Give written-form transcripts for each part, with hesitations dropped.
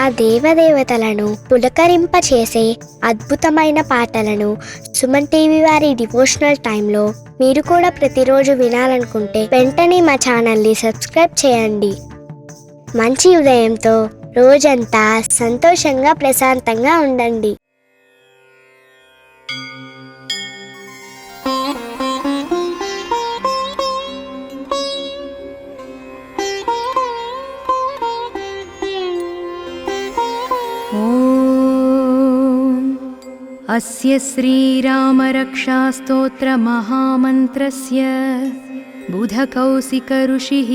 ఆ దేవదేవతలను పులకరింపచేసే అద్భుతమైన పాటలను సుమన్ టీవీ వారి డివోషనల్ టైంలో మీరు కూడా ప్రతిరోజు వినాలనుకుంటే వెంటనే మా ఛానల్ని సబ్స్క్రైబ్ చేయండి. మంచి ఉదయంతో రోజంతా సంతోషంగా ప్రశాంతంగా ఉండండి. अस्य श्रीरामरक्षास्तोत्रमहामन्त्रस्य बुधकौशिकऋषिः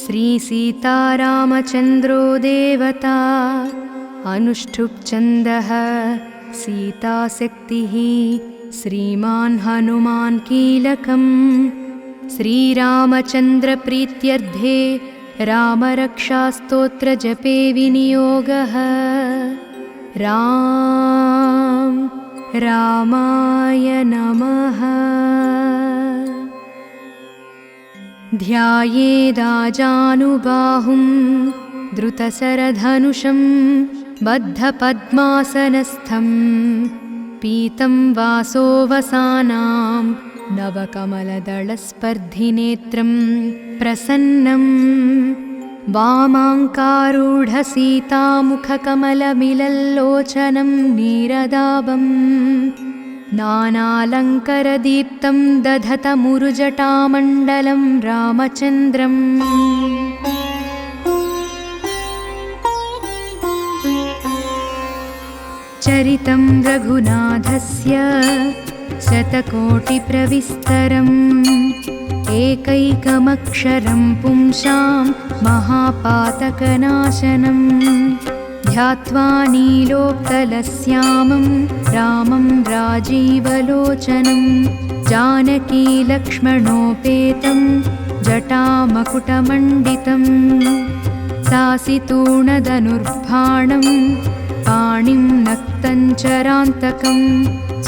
श्रीसीतारामचन्द्रो देवता अनुष्ठुप्छन्दः सीताशक्तिः श्रीमान् हनुमान् कीलकम् श्रीरामचन्द्रप्रीत्यर्थे रामरक्षास्तोत्रजपे विनियोगः। रामाय नमः। ध्यायेदाजानुबाहुं द्रुतशरधनुषं बद्धपद्मासनस्थं पीतं वासोवसानां नवकमलदलस्पर्धिनेत्रं प्रसन्नं वामाङ्कारूढसीतामुखकमलमिलल्लोचनं नीरदाभं नानालङ्करदीप्तं दधतमुरुजटामण्डलं रामचन्द्रम्। चरितं रघुनाथस्य शतकोटिप्रविस्तरम् एकैकमक्षरं पुंसां महापातकनाशनं ध्यात्वा नीलोत्पलश्यामं रामं राजीवलोचनं जानकीलक्ष्मणोपेतं जटामकुटमण्डितं सासितूर्णधनुर्बाणं पाणिं नक्तञ्चरान्तकं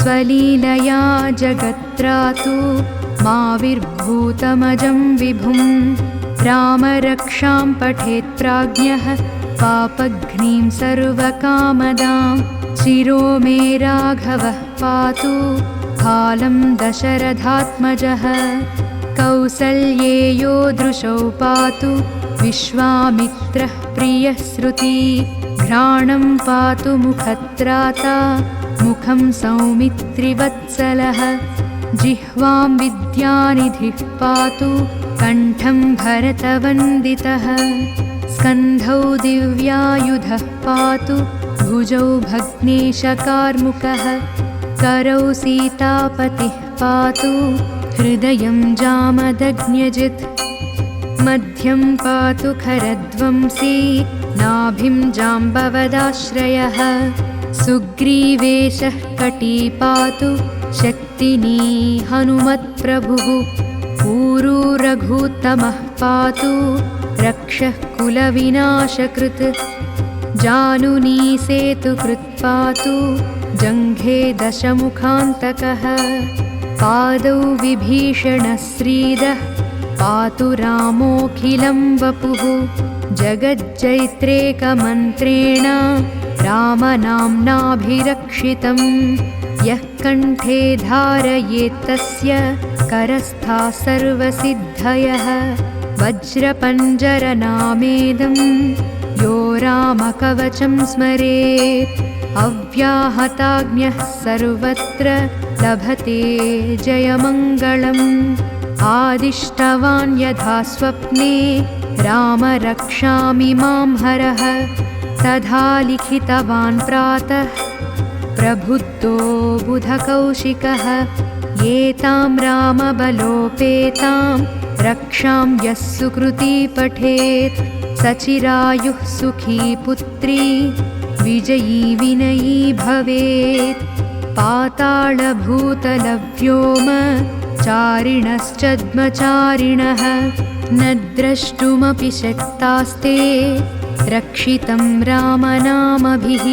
स्वलीलया जगत्रातु माविर्भूतमजं विभुं रामरक्षां पठेत्प्राज्ञः पापघ्नीं सर्वकामदां शिरो मे राघवः पातु कालं दशरथात्मजः कौसल्येयो दृशौ पातु विश्वामित्रः प्रियः श्रुति घ्राणं पातु मुखत्राता मुखं सौमित्रिवत्सलः जिह्वां विद्यानिधिः पातु कण्ठं भरतवन्दितः स्कन्धौ दिव्यायुधः पातु भुजौ भग्नेशकार्मुकः करौ सीतापतिः पातु हृदयं जामदग्न्यजित् मध्यं पातु खरध्वंसी नाभिं जाम्बवदाश्रयः सुग्रीवेशः कटी पातु शक्तिनी हनुमत्प्रभुः ऊरू रघुत्तमः पातु रक्षः कुलविनाशकृत् जानुनी सेतुकृत् पातु जङ्घे दशमुखान्तकः पादौ विभीषणश्रीदः पातु रामोऽखिलं वपुः जगज्जैत्रेकमन्त्रेण रामनाम्नाभिरक्षितं यः कण्ठे धारयेत्तस्य करस्था सर्वसिद्धयः वज्रपञ्जरनामेदं यो रामकवचं स्मरेत् अव्याहताज्ञः सर्वत्र लभते जयमङ्गलम् आदिष्टवान् यथा स्वप्ने राम रक्षामि मां हरः तथा लिखितवान् प्रातः प्रबुद्धो बुधकौशिकः एतां रामबलोपेतां रक्षां यः सुकृती पठेत् सचिरायुः सुखी पुत्री विजयी विनयी भवेत् पातालभूतलव्योम चारिणश्चद्मचारिणः न द्रष्टुमपि शक्तास्ते रक्षितं रामनामभिः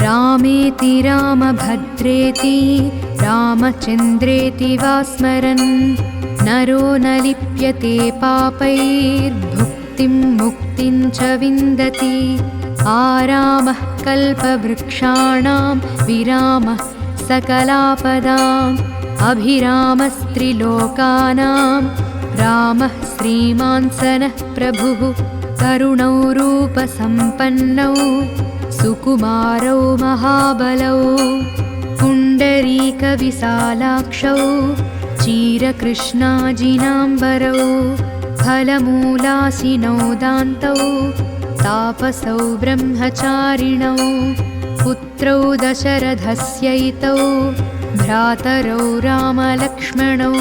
रामेति रामभद्रेति रामचन्द्रेति वा स्मरन् नरो न लिप्यते पापैर्भुक्तिं मुक्तिं च विन्दति आरामः कल्पवृक्षाणां विरामः सकलापदाम् अभिरामस्त्रिलोकानां रामः श्रीमान् सनः प्रभुः करुणौ रूपसम्पन्नौ सुकुमारौ महाबलौ पुण्डरीकविशालाक्षौ चीरकृष्णाजिनाम्बरौ फलमूलासिनौ दान्तौ तापसौ ब्रह्मचारिणौ पुत्रौ दशरथस्यैतौ भ्रातरौ रामलक्ष्मणौ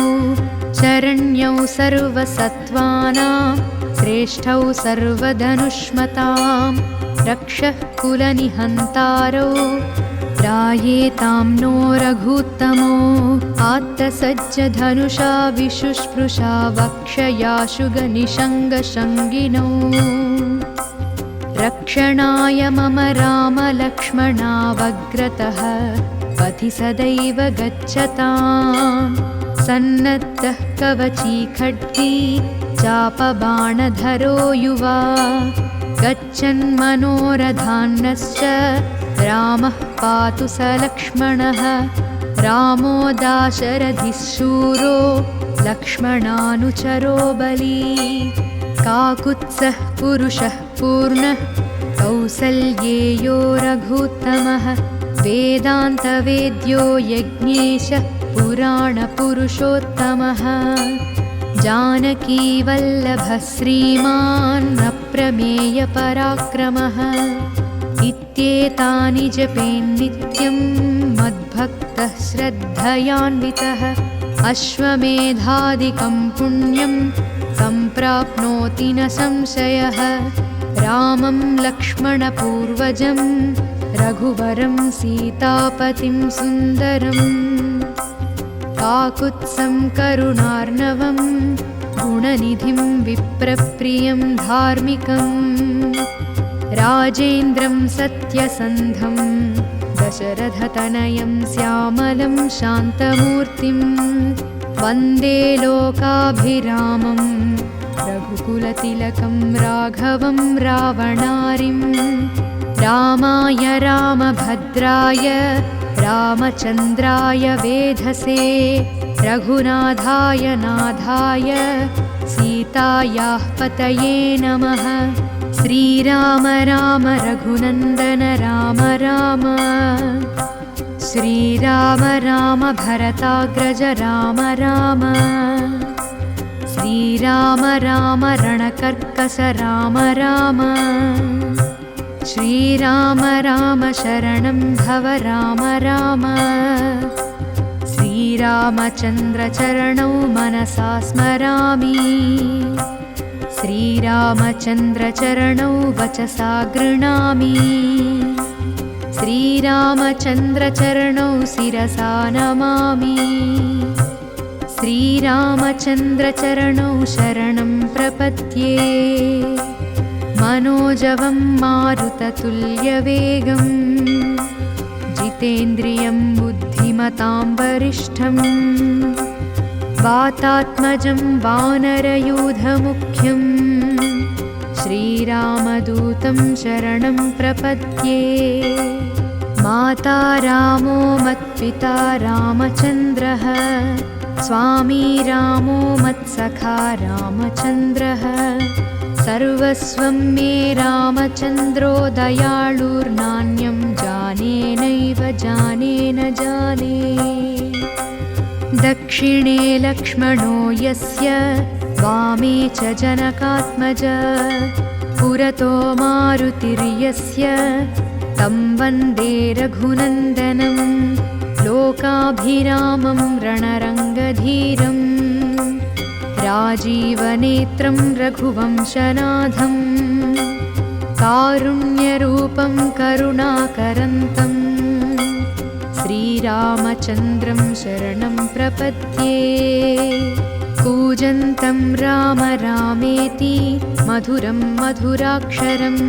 शरण्यौ सर्वसत्त्वानां श्रेष्ठौ सर्वधनुष्मतां रक्षः कुलनिहन्तारौ त्रायेतां नो रघूत्तमो आत्तसज्जधनुषा विशुष्पृशा वक्षयाशुगनिषङ्गशङ्गिनौ रक्षणाय मम रामलक्ष्मणावग्रतः पथि सदैव गच्छतां सन्नद्धः कवची खड्गी चापबाणधरो युवा गच्छन्मनोरथान्नश्च रामः पातु स लक्ष्मणः रामो दाशरथिः शूरो लक्ष्मणानुचरो बली काकुत्सः पुरुषः पूर्णः कौसल्येयो रघूत्तमः वेदान्तवेद्यो यज्ञेशः पुराणपुरुषोत्तमः जानकीवल्लभः श्रीमान् अप्रमेयपराक्रमः इत्येतानि जपेन्नित्यं मद्भक्तः श्रद्धयान्वितः अश्वमेधादिकं पुण्यं सम्प्राप्नोति न संशयः रामं लक्ष्मणपूर्वजं रघुवरं सीतापतिं सुन्दरम् काकुत्सं करुणार्णवं गुणनिधिं विप्रप्रियं धार्मिकम् राजेन्द्रं सत्यसन्धं दशरथतनयं श्यामलं शान्तमूर्तिं वन्दे लोकाभिरामं रघुकुलतिलकं राघवं रावणारिं रामाय रामभद्राय रामचन्द्राय वेधसे रघुनाथाय नाथाय सीतायाः पतये नमः श्रीराम राम रघुनन्दन राम राम श्रीराम राम भरताग्रज राम राम श्रीराम राम रणकर्कश राम राम श्रीराम राम शरणं भव राम राम श्रीरामचन्द्रचरणौ मनसा स्मरामि श्रीरामचन्द्रचरणौ वचसा गृह्णामि श्रीरामचन्द्रचरणौ शिरसा नमामि श्रीरामचन्द्रचरणौ शरणं प्रपद्ये मनोजवं मारुततुल्यवेगं जितेन्द्रियं बुद्धिमतां वरिष्ठं वातात्मजं वानरयूथमुख्यं श्रीरामदूतं शरणं प्रपद्ये माता रामो मत्पिता रामचन्द्रः स्वामी रामो मत्सखा रामचन्द्रः सर्वस्वं मे रामचन्द्रो दयाळुर्नान्यं जाने नैव जाने न जाने दक्षिणे लक्ष्मणो यस्य वामे च जनकात्मज पुरतो मारुतिर्यस्य तं वन्दे रघुनन्दनं लोकाभिरामं रणरङ्गधीरम् राजीवनेत्रं रघुवंशनाथं कारुण्यरूपं करुणाकरन्तं श्रीरामचन्द्रं शरणं प्रपद्ये कूजन्तं राम रामेति मधुरं मधुराक्षरम्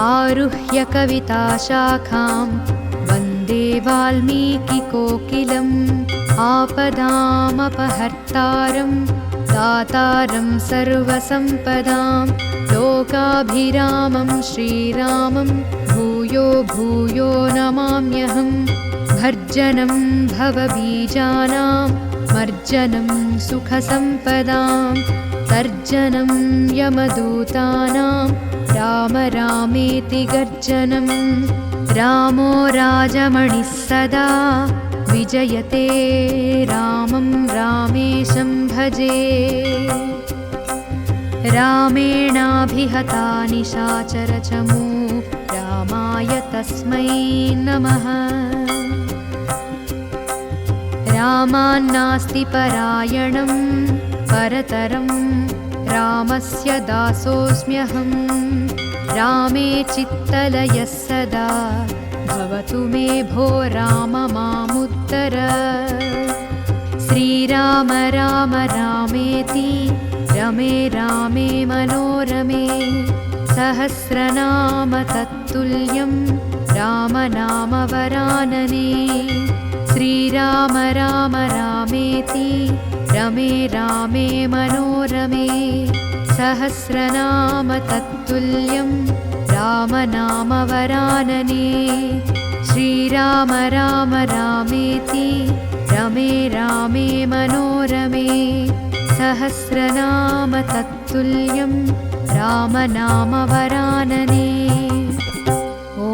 आरुह्य कविताशाखां वन्दे वाल्मीकिकोकिलम् आपदामपहर्तारं दातारं सर्वसम्पदां लोकाभिरामं श्रीरामं भूयो भूयो नमाम्यहं भर्जनं भवबीजानां मर्जनं सुखसम्पदां तर्जनं यमदूतानां राम रामेति गर्जनं रामो राजमणिः सदा विजयते रामं रामेशं भजे रामेणाभिहता निशाचरचमू रामाय तस्मै नमः रामान्नास्ति परायणं परतरं रामस्य दासोऽस्म्यहं रामे चित्तलयः सदा भवतु मे भो राम मामुत्तर श्रीराम राम रामेति रमे रामे मनोरमे सहस्रनाम तत्तुल्यं रामनामवरानने श्रीराम राम रामेति रमे रामे मनोरमे सहस्रनाम तत्तुल्यं रामनामवरानने श्रीराम राम रामेति रमे रामे मनोरमे सहस्रनाम तत्तुल्यं रामनामवरानने ॐ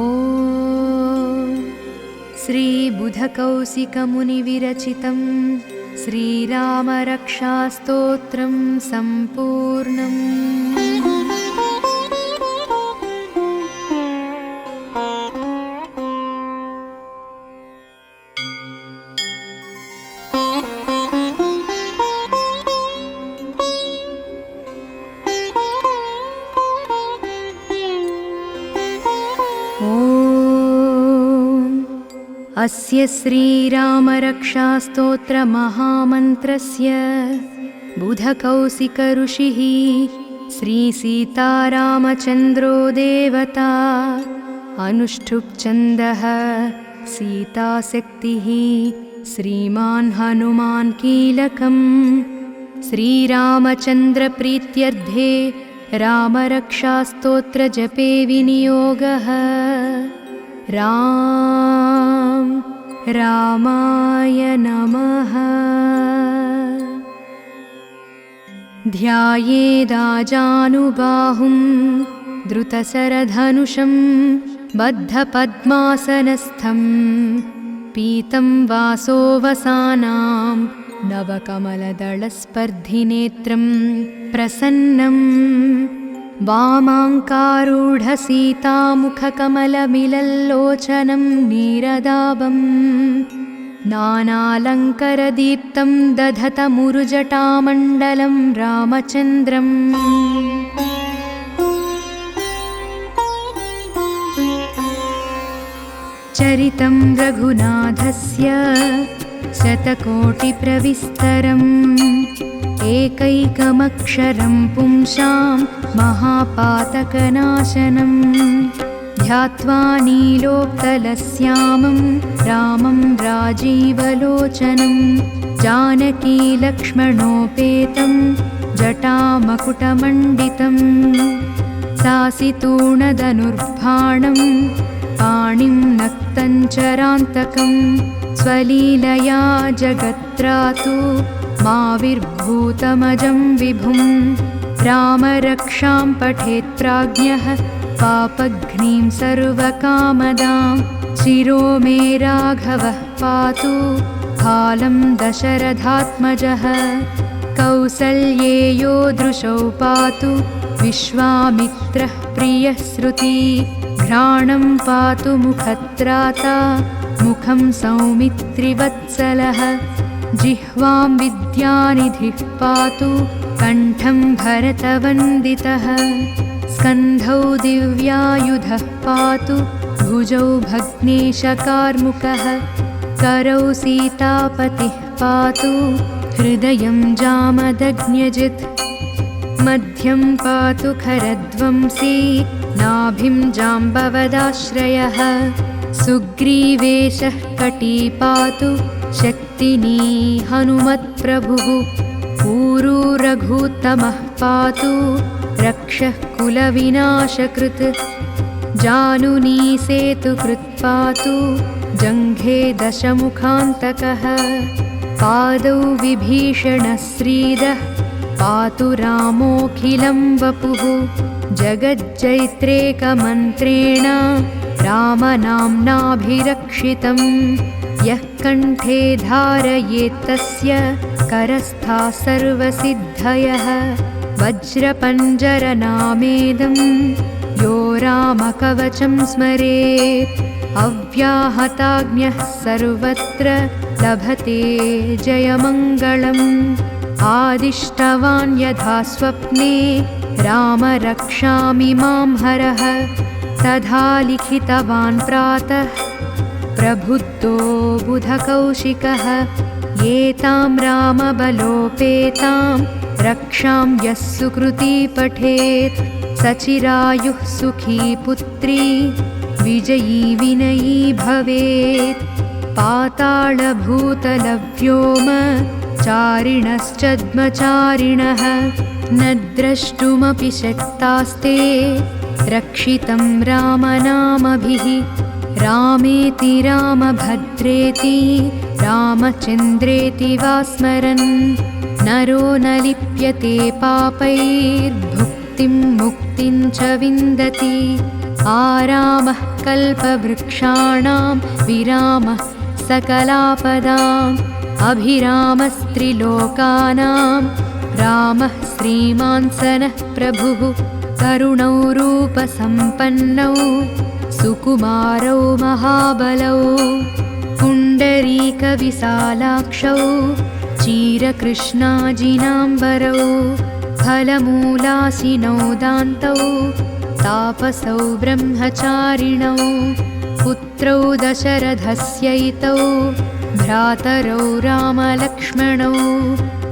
श्रीबुधकौशिकमुनिविरचितं श्रीरामरक्षास्तोत्रं सम्पूर्णम् अस्य श्रीरामरक्षास्तोत्रमहामन्त्रस्य बुधकौशिकऋषिः श्रीसीतारामचन्द्रो देवता अनुष्ठुप्छन्दः सीताशक्तिः श्रीमान् हनुमान् कीलकम् श्रीरामचन्द्रप्रीत्यर्थे रामरक्षास्तोत्रजपे विनियोगः रामाय नमः ध्यायेदाजानुबाहुं द्रुतशरधनुषं बद्धपद्मासनस्थं पीतं वासोवसानां नवकमलदलस्पर्धिनेत्रं प्रसन्नम् वामाङ्कारूढसीतामुखकमलमिलल्लोचनं नीरदाभं नानालङ्करदीप्तं दधतमुरुजटामण्डलं रामचन्द्रम् चरितं रघुनाथस्य शतकोटिप्रविस्तरम् एकैकमक्षरं पुंसां महापातकनाशनं ध्यात्वा नीलोत्पलश्यामं रामं राजीवलोचनं जानकीलक्ष्मणोपेतं जटामकुटमण्डितं सासितूणधनुर्बाणं पाणिं नक्तञ्चरान्तकं स्वलीलया जगत्रातु माविर्भूतमजं विभुं रामरक्षां पठेत् प्राज्ञः पापघ्नीं सर्वकामदां शिरो मे राघवः पातु फालं दशरथात्मजः कौसल्येयो दृशौ पातु विश्वामित्रः प्रियः श्रुति घ्राणं पातु मुखत्राता मुखं सौमित्रिवत्सलः जिह्वां विद्यानिधिः पातु कण्ठं भरतवन्दितः स्कन्धौ दिव्यायुधः पातु भुजौ भग्नेशकार्मुकः करौ सीतापतिः पातु हृदयं जामदग्न्यजित् मध्यं पातु खरध्वंसी नाभिं जाम्बवदाश्रयः सुग्रीवेशः कटी पातु शक्तिनी हनुमत्प्रभुः ऊरू रघुत्तमः पातु रक्षः कुलविनाशकृत् जानुनी सेतुकृत्पातु जङ्घे दशमुखान्तकः पादौ विभीषणश्रीदः पातु रामोऽखिलं वपुः जगज्जैत्रेकमन्त्रेण रामनाम्नाभिरक्षितं यः कण्ठे धारयेत्तस्य करस्थाः सर्वसिद्धयः वज्रपञ्जरनामेदं यो रामकवचं स्मरेत् अव्याहताज्ञः सर्वत्र लभते जयमङ्गलम् आदिष्टवान् यथा स्वप्ने राम रक्षामि मां हरः तथा लिखितवान् प्रातः प्रबुद्धो बुधकौशिकः एतां रामबलोपेतां रक्षां यः सुकृती पठेत् सचिरायुः सुखी पुत्री विजयी विनयी भवेत् पातालभूतलव्योम चारिणश्चद्मचारिणः न द्रष्टुमपि शक्तास्ते रक्षितं रामनामभिः रामेति रामभद्रेति रामचन्द्रेति वा स्मरन् नरो न लिप्यते पापैर्भुक्तिं मुक्तिं च विन्दति आरामः कल्पवृक्षाणां विरामः सकलापदाम् अभिरामस्त्रिलोकानां रामः श्रीमान् सनः प्रभुः करुणौ रूपसम्पन्नौ सुकुमारौ महाबलौ पुण्डरीकविशालाक्षौ चीरकृष्णाजिनाम्बरौ फलमूलासिनौ दान्तौ तापसौ ब्रह्मचारिणौ पुत्रौ दशरथस्यैतौ भ्रातरौ रामलक्ष्मणौ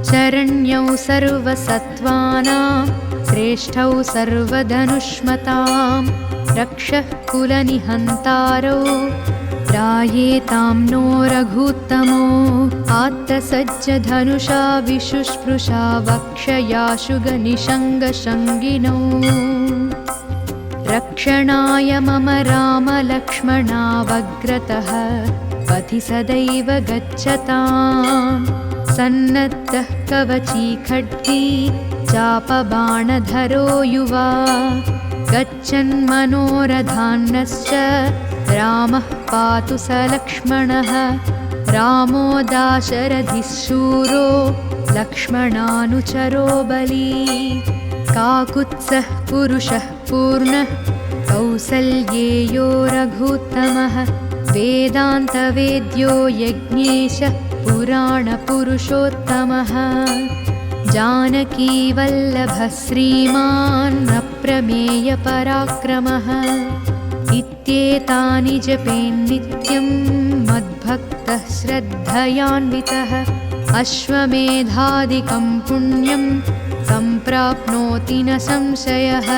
शरण्यौ सर्वसत्त्वानां श्रेष्ठौ सर्वधनुष्मतां रक्षः कुलनिहन्तारौ त्रायेतां नो रघुत्तमो आत्तसज्जधनुषा विशुष्पृशा वक्षयाशुगनिषङ्गशङ्गिनौ रक्षणाय मम रामलक्ष्मणावग्रतः पथि सदैव गच्छताम् सन्नद्धः कवची खड्गी चापबाणधरो युवा गच्छन्मनोरथान्नश्च रामः पातु स लक्ष्मणः रामो दाशरथिः शूरो लक्ष्मणानुचरो बली काकुत्सः पुरुषः पूर्णः कौसल्येयो रघुत्तमः वेदान्तवेद्यो यज्ञेशः पुराणपुरुषोत्तमः जानकीवल्लभः श्रीमान् अप्रमेयपराक्रमः इत्येतानि जपेन्नित्यं मद्भक्तः श्रद्धयान्वितः अश्वमेधादिकं पुण्यं सम्प्राप्नोति न संशयः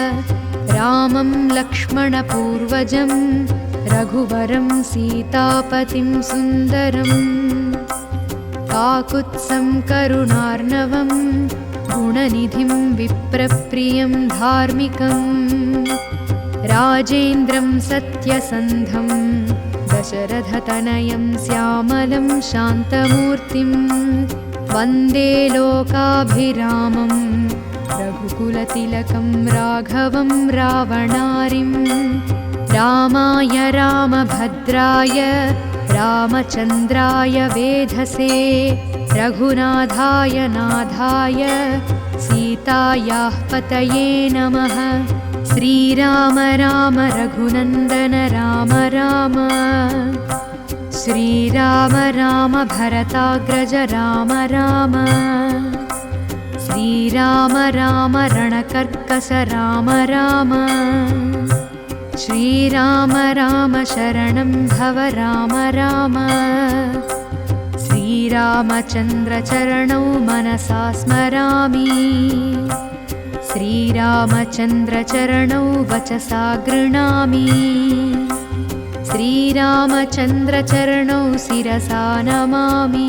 रामं लक्ष्मणपूर्वजं रघुवरं सीतापतिं सुन्दरम् काकुत्सं करुणार्णवं गुणनिधिं विप्रप्रियं धार्मिकं राजेन्द्रं सत्यसन्धं दशरथतनयं श्यामलं शान्तमूर्तिं वन्दे लोकाभिरामं रघुकुलतिलकं राघवं रावणारिं रामाय रामभद्राय रामचन्द्राय वेधसे रघुनाथाय नाथाय सीतायाः पतये नमः श्रीराम राम रघुनन्दन राम राम श्रीराम राम भरताग्रज राम राम श्रीराम राम रणकर्कश राम राम श्रीराम राम शरणं भव राम राम श्रीरामचन्द्रचरणौ मनसा स्मरामि श्रीरामचन्द्रचरणौ वचसा गृह्णामि श्रीरामचन्द्रचरणौ शिरसा नमामि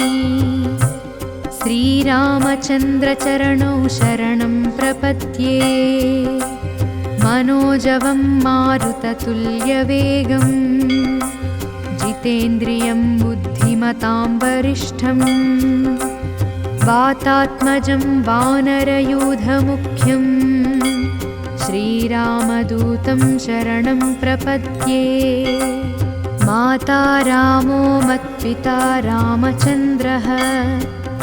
श्रीरामचन्द्रचरणौ शरणं प्रपद्ये। मनोजवं मारुततुल्यवेगं जितेन्द्रियं बुद्धिमतां वरिष्ठं वातात्मजं वानरयूथमुख्यं श्रीरामदूतं शरणं प्रपद्ये। माता रामो मत्पिता रामचन्द्रः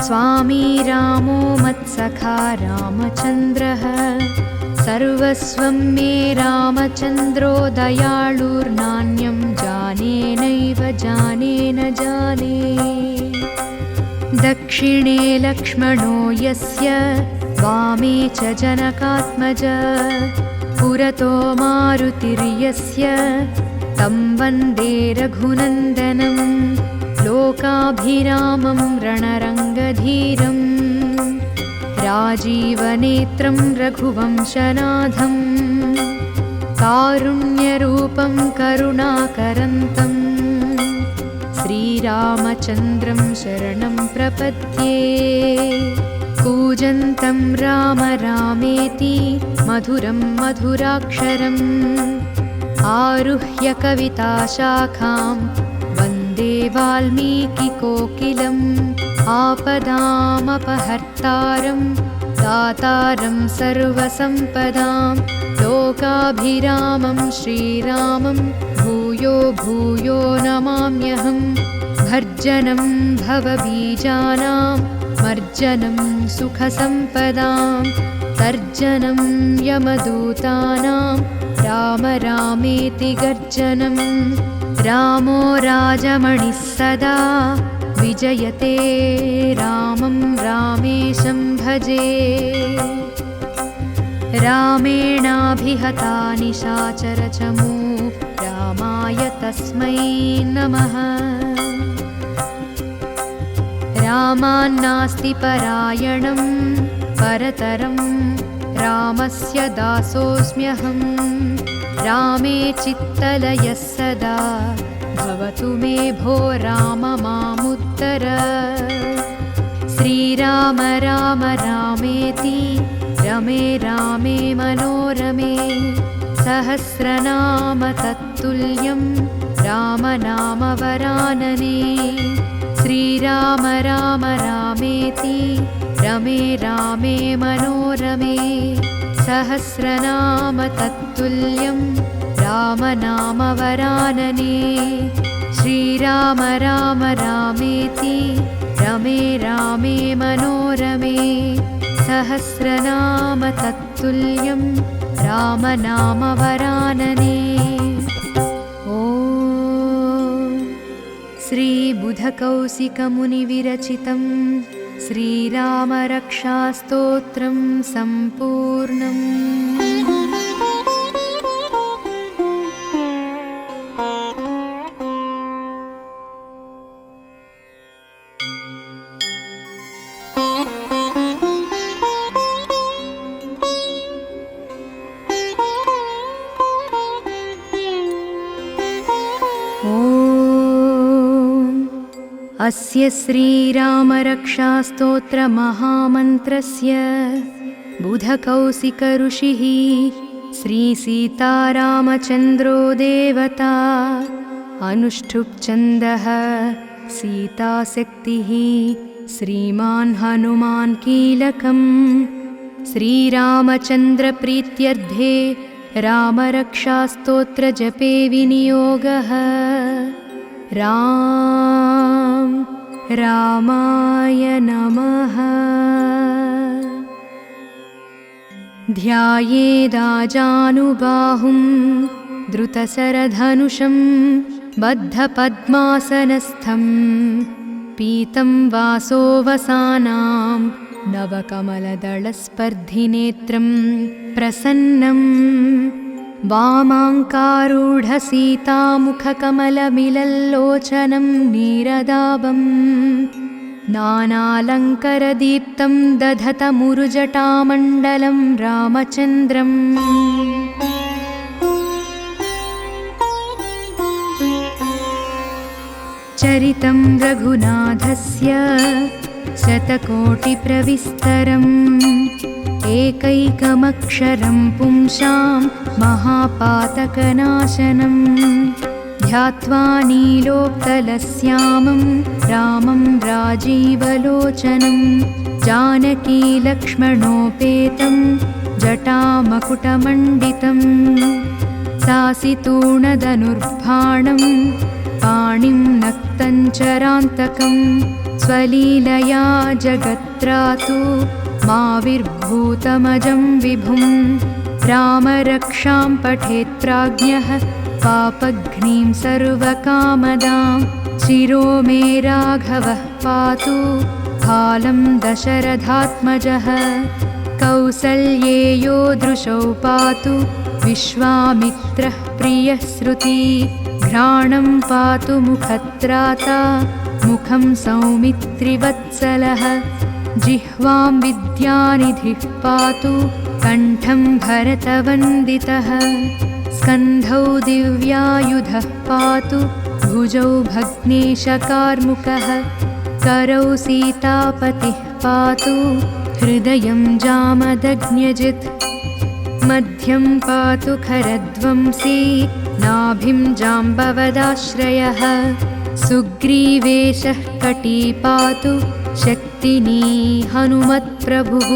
स्वामी रामो मत्सखा रामचन्द्रः सर्वस्वं मे रामचन्द्रो दयाळुर्नान्यं जाने नैव जाने न जाने। दक्षिणे लक्ष्मणो यस्य वामे च जनकात्मज पुरतो मारुतिर्यस्य तं वन्दे रघुनन्दनं लोकाभिरामं रणरङ्गधीरम् राजीवनेत्रं रघुवंशनाथं कारुण्यरूपं करुणाकरन्तं श्रीरामचन्द्रं शरणं प्रपद्ये। कूजन्तं राम रामेति मधुरं मधुराक्षरम् आरुह्य कविताशाखां वन्दे वाल्मीकिकोकिलम् आपदामपहर्तारं दातारं सर्वसम्पदां लोकाभिरामं श्रीरामं भूयो भूयो नमाम्यहं। भर्जनं भवबीजानां मर्जनं सुखसम्पदां तर्जनं यमदूतानां राम रामेति गर्जनं। रामो राजमणिः सदा विजयते रामं रामेशं भजे। रामेणाभिहता निशाचरचमू रामाय तस्मै नमः। रामान्नास्ति परायणं परतरं रामस्य दासोऽस्म्यहं। रामे चित्तलयः सदा भवतु मे भो राम मामुत्तर। श्रीराम राम रामेति रमे रामे मनोरमे सहस्रनाम तत्तुल्यं रामनाम वरानने। श्रीराम राम रामेति रमे रामे मनोरमे सहस्रनाम तत्तुल्यं रामनाम वरानने। श्रीराम राम रामेति रमे रामे मनोरमे सहस्रनाम तत्तुल्यं रामनाम वरानने। ॐ श्रीबुधकौशिकमुनिविरचितं श्रीरामरक्षास्तोत्रं सम्पूर्णम्। अस्य श्रीरामरक्षास्तोत्रमहामन्त्रस्य बुधकौशिकऋषिः श्रीसीतारामचन्द्रो देवता अनुष्ठुप्छन्दः सीताशक्तिः श्रीमान् हनुमान् कीलकम्। श्रीरामचन्द्रप्रीत्यर्थे रामरक्षास्तोत्रजपे विनियोगः। रामाय नमः। ध्यायेदाजानुबाहुं द्रुतशरधनुषं बद्धपद्मासनस्थं पीतं वासोऽवसानां नवकमलदलस्पर्धिनेत्रं प्रसन्नं वामाङ्कारूढसीतामुखकमलमिलल्लोचनं नीरदाभं नानालङ्करदीप्तं दधतमुरुजटामण्डलं रामचन्द्रम्। चरितं रघुनाथस्य शतकोटिप्रविस्तरम् एकैकमक्षरं पुंसां महापातकनाशनम् ध्यात्वा नीलोत्पलश्यामं रामं राजीवलोचनं जानकीलक्ष्मणोपेतं जटामकुटमण्डितं सासितूर्णधनुर्बाणं पाणिं नक्तञ्चरान्तकं स्वलीलया जगत्रातु माविर्भूतमजं विभुं रामरक्षां पठेत् प्राज्ञः पापघ्नीं सर्वकामदां शिरो मे राघवः पातु कालं दशरथात्मजः कौसल्येयो दृशौ पातु विश्वामित्रः प्रियः श्रुति घ्राणं पातु मुखत्राता मुखं सौमित्रिवत्सलः जिह्वां विद्यानिधिः पातु कण्ठं भरतवन्दितः स्कन्धौ दिव्यायुधः पातु भुजौ भग्नेशकार्मुकः करौ सीतापतिः पातु हृदयं जामदग्न्यजित् मध्यं पातु खरध्वंसी नाभिं जाम्बवदाश्रयः सुग्रीवेशः कटी पातु शक्तिनी हनुमत्प्रभुः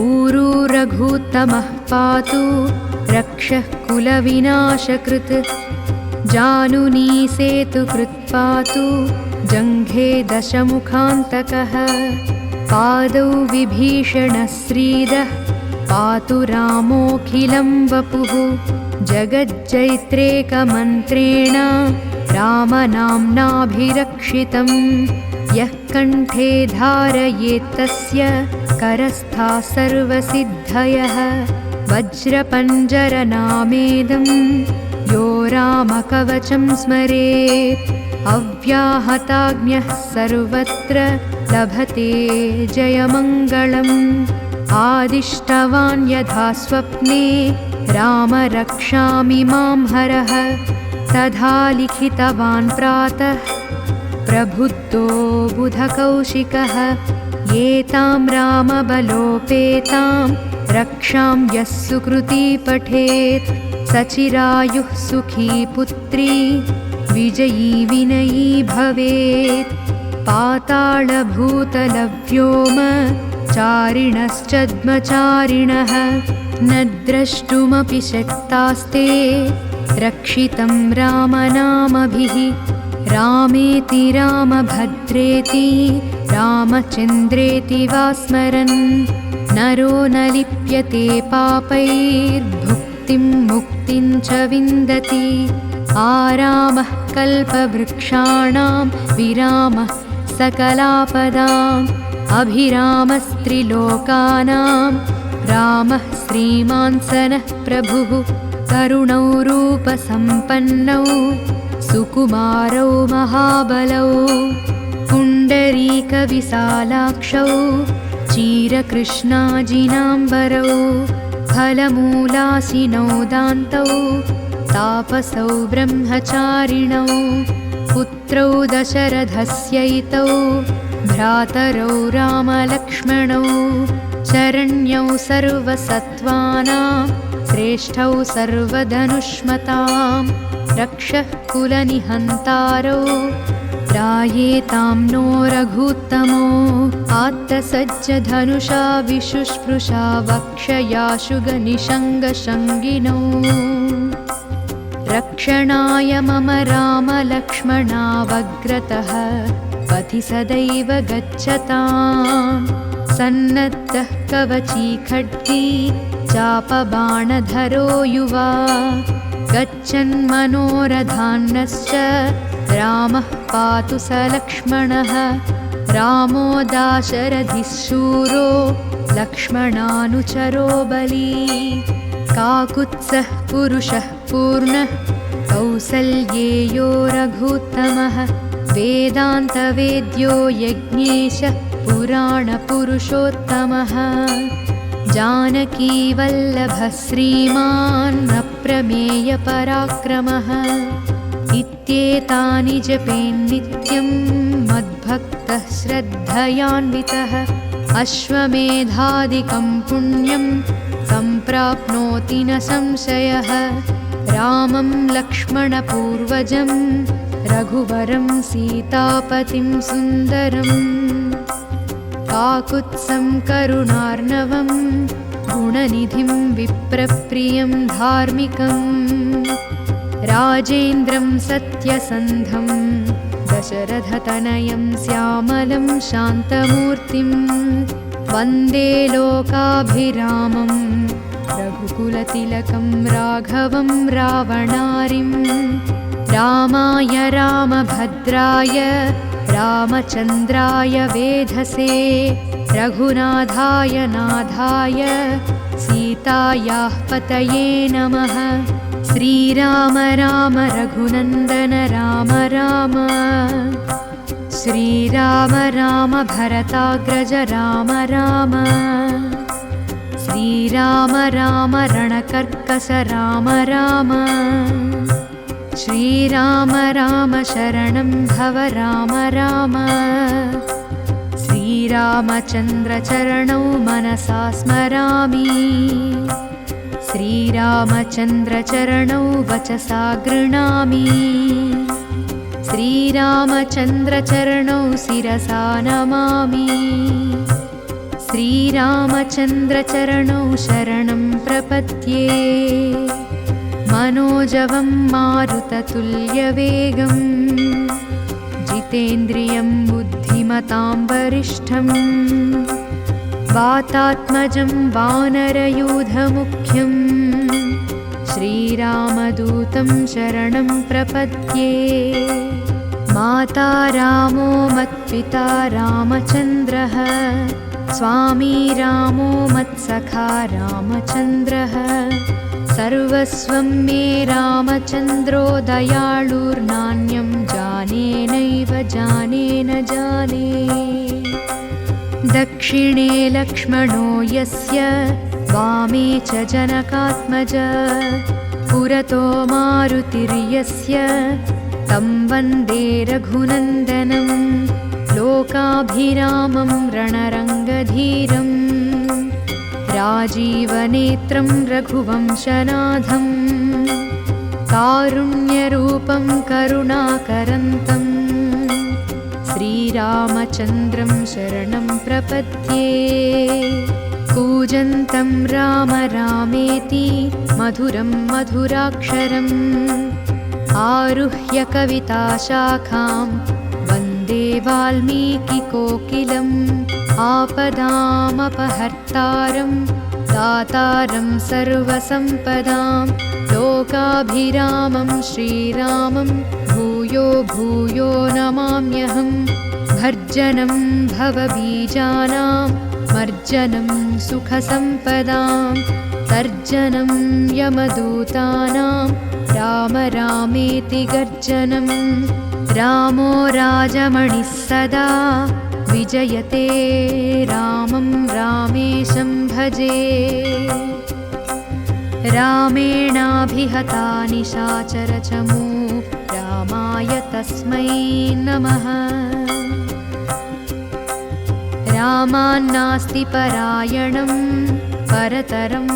ऊरू रघुत्तमः पातु रक्षः कुलविनाशकृत् जानुनी सेतुकृत् पातु जङ्घे दशमुखान्तकः पादौ विभीषणश्रीदः पातु रामोऽखिलं वपुः जगज्जैत्रेकमन्त्रेण रामनाम्नाभिरक्षितं यः कण्ठे धारयेत्तस्य करस्था सर्वसिद्धयः वज्रपञ्जरनामेदं यो रामकवचं स्मरेत् अव्याहताज्ञः सर्वत्र लभते जयमङ्गलम् आदिष्टवान् यथा स्वप्ने राम रक्षामि मां हरः तथा लिखितवान् प्रातः प्रबुद्धो बुधकौशिकः एतां रामबलोपेतां रक्षां यः सुकृती पठेत् सचिरायुः सुखी पुत्री विजयी विनयी भवेत् पातालभूतलव्योम चारिणश्चद्मचारिणः न द्रष्टुमपि शक्तास्ते रक्षितं रामनामभिः रामेति रामभद्रेति रामचन्द्रेति वा स्मरन् नरो न लिप्यते पापैर्भुक्तिं मुक्तिं च विन्दति आरामः कल्पवृक्षाणां विरामः सकलापदाम् अभिरामस्त्रिलोकानां रामः श्रीमान् सनः प्रभुः करुणौ रूपसम्पन्नौ सुकुमारौ महाबलौ पुण्डरीकविशालाक्षौ चीरकृष्णाजिनाम्बरौ फलमूलासिनौ दान्तौ तापसौ ब्रह्मचारिणौ पुत्रौ दशरथस्यैतौ भ्रातरौ रामलक्ष्मणौ शरण्यौ सर्वसत्त्वानां श्रेष्ठौ सर्वधनुष्मतां रक्षः कुलनिहन्तारौ त्रायेतां नो रघुत्तमो आत्तसज्जधनुषा विशुष्पृशा वक्षयाशुगनिषङ्गशङ्गिनौ रक्षणाय मम रामलक्ष्मणावग्रतः पथि सदैव गच्छतां सन्नद्धः कवची खड्गी चापबाणधरो युवा गच्छन्मनोरथान्नश्च रामः पातु स लक्ष्मणः रामो दाशरथिः शूरो लक्ष्मणानुचरो बली काकुत्सः पुरुषः पूर्णः कौसल्येयो रघुत्तमः वेदान्तवेद्यो यज्ञेशः पुराणपुरुषोत्तमः जानकीवल्लभः श्रीमान् अप्रमेयपराक्रमः इत्येतानि जपेन्नित्यं मद्भक्तः श्रद्धयान्वितः अश्वमेधादिकं पुण्यं सम्प्राप्नोति न संशयः। रामं लक्ष्मणपूर्वजं रघुवरं सीतापतिं सुन्दरम् काकुत्सं करुणार्णवं गुणनिधिं विप्रप्रियं धार्मिकम् राजेन्द्रं सत्यसन्धं दशरथतनयं श्यामलं शान्तमूर्तिं वन्दे लोकाभिरामं रघुकुलतिलकं राघवं रावणारिं। रामाय रामभद्राय रामचन्द्राय वेधसे रघुनाथाय नाथाय सीतायाः पतये नमः। श्रीराम राम रघुनन्दन राम राम श्रीराम राम भरताग्रज राम राम श्रीराम राम रणकर्कश राम राम श्रीराम राम शरणं भव राम राम। श्रीरामचन्द्रचरणौ मनसा स्मरामि श्रीरामचन्द्रचरणौ वचसा गृह्णामि श्रीरामचन्द्रचरणौ शिरसा नमामि श्रीरामचन्द्रचरणौ शरणं प्रपद्ये। मनोजवं मारुततुल्यवेगं जितेन्द्रियं बुद्धिमतां वरिष्ठं वातात्मजं वानरयूथमुख्यं श्रीरामदूतं शरणं प्रपद्ये। माता रामो मत्पिता रामचन्द्रः स्वामी रामो मत्सखा रामचन्द्रः सर्वस्वं मे रामचन्द्रो दयाळुर्नान्यं जाने नैव जाने न जाने। दक्षिणे लक्ष्मणो यस्य वामे च जनकात्मज पुरतो मारुतिर्यस्य तं वन्दे रघुनन्दनं लोकाभिरामं रणरङ्गधीरम् राजीवनेत्रं रघुवंशनाथं कारुण्यरूपं करुणाकरन्तं श्रीरामचन्द्रं शरणं प्रपद्ये। कूजन्तं राम रामेति मधुरं मधुराक्षरम् आरुह्य कविताशाखां वन्दे वाल्मीकिकोकिलम् आपदामपहर्तारं दातारं सर्वसम्पदां लोकाभिरामं श्रीरामं भूयो भूयो नमाम्यहम्। भर्जनं भवबीजानां मर्जनं सुखसम्पदां तर्जनं यमदूतानां राम रामेति गर्जनं। रामो राजमणिः सदा विजयते रामं रामेशं भजे। रामेणाभिहता निशाचरचमू रामाय तस्मै नमः। रामान्नास्ति परायणं परतरं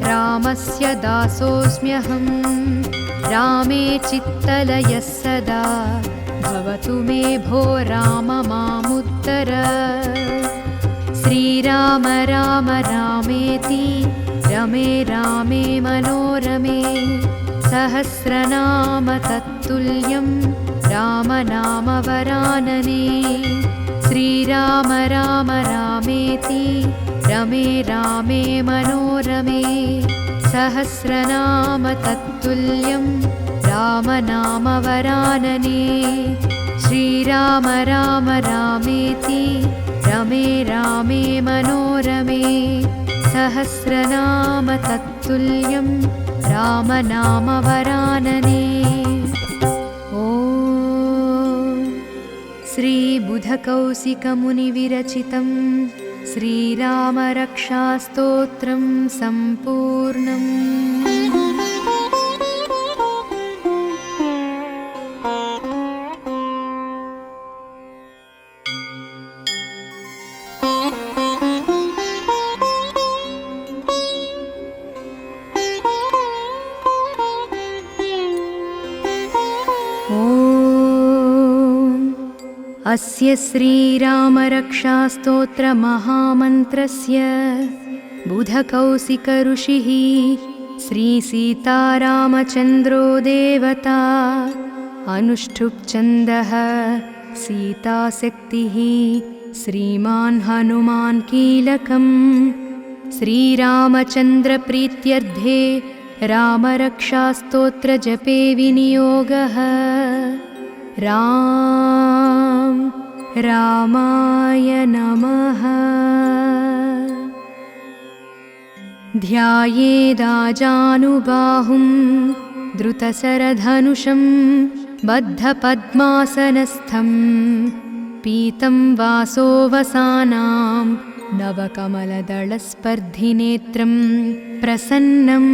रामस्य दासोऽस्म्यहं। रामे चित्तलयः सदा भवतु मे भो राम मामुत्तर। श्रीराम राम रामेति रमे रामे मनोरमे सहस्रनाम तत्तुल्यं रामनाम वरानने। श्रीराम राम रामेति रमे रामे मनोरमे सहस्रनाम तत्तुल्यं रामनाम वरानने। श्रीराम राम रामेति रमे रामे मनोरमे सहस्रनाम तत्तुल्यं रामनाम वरानने। ॐ श्रीबुधकौशिकमुनिविरचितं श्रीरामरक्षास्तोत्रं सम्पूर्णम्। अस्य श्रीरामरक्षास्तोत्रमहामन्त्रस्य बुधकौशिकऋषिः श्रीसीतारामचन्द्रो देवता अनुष्ठुप्-छन्दः सीताशक्तिः श्रीमान् हनुमान् कीलकम् श्रीरामचन्द्रप्रीत्यर्थे रामरक्षास्तोत्रजपे विनियोगः। रामाय नमः। ध्यायेदाजानुबाहुं द्रुतशरधनुषं बद्धपद्मासनस्थं पीतं वासोऽवसानां नवकमलदलस्पर्धिनेत्रं प्रसन्नं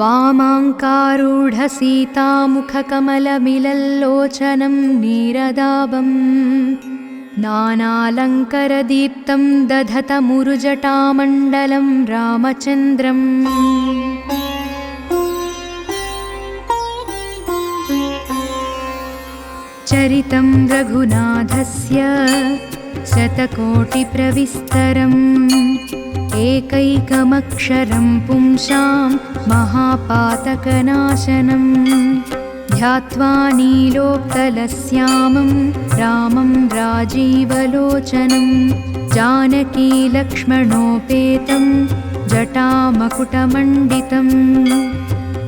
वामाङ्कारूढसीतामुखकमलमिलल्लोचनं नीरदाभं नानालङ्करदीप्तं दधतमुरुजटामण्डलं रामचन्द्रम्। चरितं रघुनाथस्य शतकोटिप्रविस्तरम् एकैकमक्षरं पुंसां महापातकनाशनं ध्यात्वा नीलोत्पलश्यामं रामं राजीवलोचनं जानकीलक्ष्मणोपेतं जटामकुटमण्डितं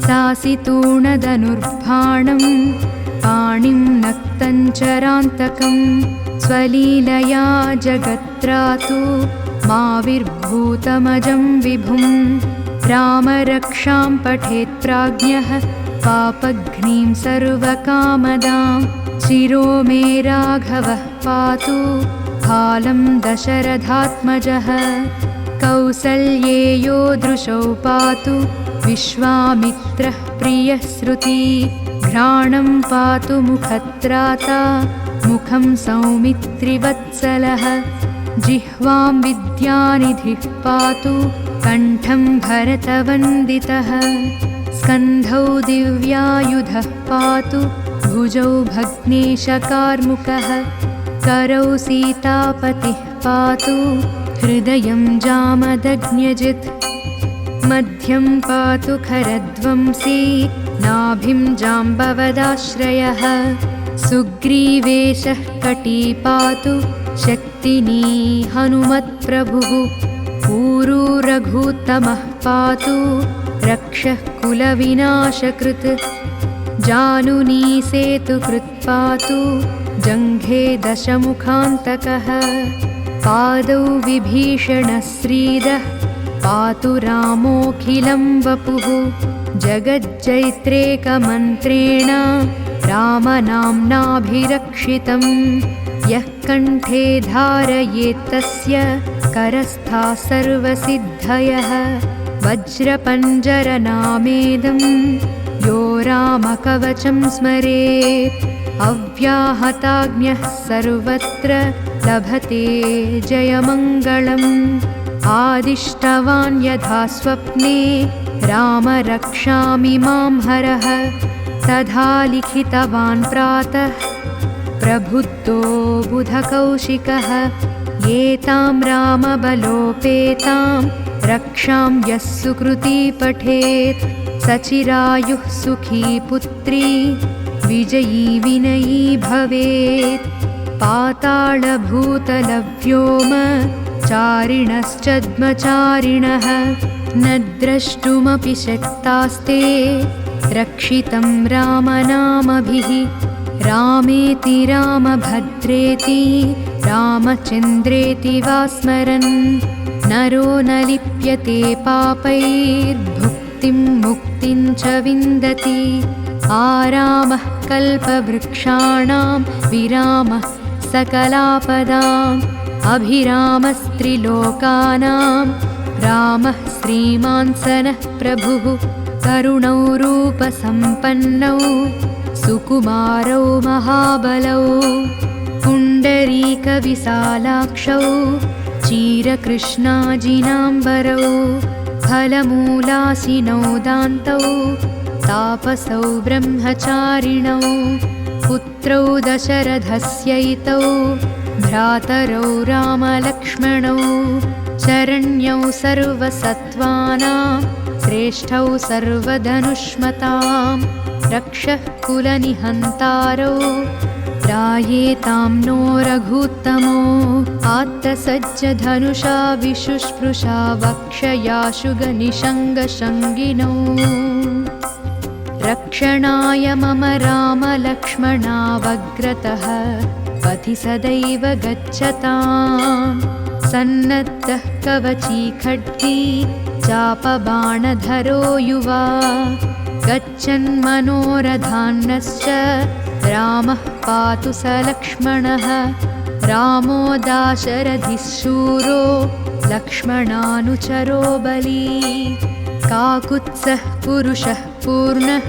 सासितूणधनुर्बाणं पाणिं नक्तञ्चरान्तकं स्वलीलया जगत्रातु माविर्भूतमजं विभुं रामरक्षां पठेत् प्राज्ञः पापघ्नीं सर्वकामदां शिरो मे राघवः पातु फालं दशरथात्मजः कौसल्येयो दृशौ पातु विश्वामित्रः प्रियः श्रुति घ्राणं पातु मुखत्राता मुखं सौमित्रिवत्सलः जिह्वां विद्यानिधिः पातु कण्ठं भरतवन्दितः स्कन्धौ दिव्यायुधः पातु भुजौ भग्नेशकार्मुकः करौ सीतापतिः पातु हृदयं जामदग्न्यजित् मध्यं पातु खरध्वंसी नाभिं जाम्बवदाश्रयः सुग्रीवेशः कटी पातु शक्तिनी हनुमत्प्रभुः ऊरू रघुत्तमः पातु रक्षः कुलविनाशकृत् जानुनी सेतुकृत् पातु जङ्घे दशमुखान्तकः पादौ विभीषणश्रीदः पातु रामोऽखिलं वपुः जगज्जैत्रेकमन्त्रेण रामनाम्नाभिरक्षितं यः कण्ठे धारयेत्तस्य करस्थाः सर्वसिद्धयः वज्रपञ्जरनामेदं यो रामकवचं स्मरेत् अव्याहताज्ञः सर्वत्र लभते जयमङ्गलम् आदिष्टवान् यथा स्वप्ने राम रक्षामि मां हरः तथा लिखितवान् प्रातः प्रबुद्धो बुधकौशिकः एतां रामबलोपेतां रक्षां यः सुकृती पठेत् सचिरायुः सुखी पुत्री विजयी विनयी भवेत् पातालभूतलव्योम चारिणश्चद्मचारिणः न द्रष्टुमपि शक्तास्ते रक्षितं रामनामभिः रामेति रामभद्रेति रामचन्द्रेति वा स्मरन् नरो न लिप्यते पापैर्भुक्तिं मुक्तिं च विन्दति आरामः कल्पवृक्षाणां विरामः सकलापदाम् अभिरामस्त्रिलोकानां रामः श्रीमान् सनः प्रभुः करुणौ रूपसम्पन्नौ सुकुमारौ महाबलौ पुण्डरीकविशालाक्षौ चीरकृष्णाजिनाम्बरौ फलमूलासिनौ दान्तौ तापसौ ब्रह्मचारिणौ पुत्रौ दशरथस्यैतौ भ्रातरौ रामलक्ष्मणौ शरण्यौ सर्वसत्त्वानां श्रेष्ठौ सर्वधनुष्मतां रक्षः कुलनिहन्तारौ त्रायेतां नो रघूत्तमो आत्तसज्जधनुषा विशुष्पृशा वक्षयाशुगनिषङ्गशङ्गिनौ रक्षणाय मम रामलक्ष्मणावग्रतः पथि सदैव गच्छतां सन्नद्धः कवची खड्गी चापबाणधरो युवा गच्छन्मनोरथान्नश्च रामः पातु स लक्ष्मणः रामो दाशरथिः शूरो लक्ष्मणानुचरो बली काकुत्सः पुरुषः पूर्णः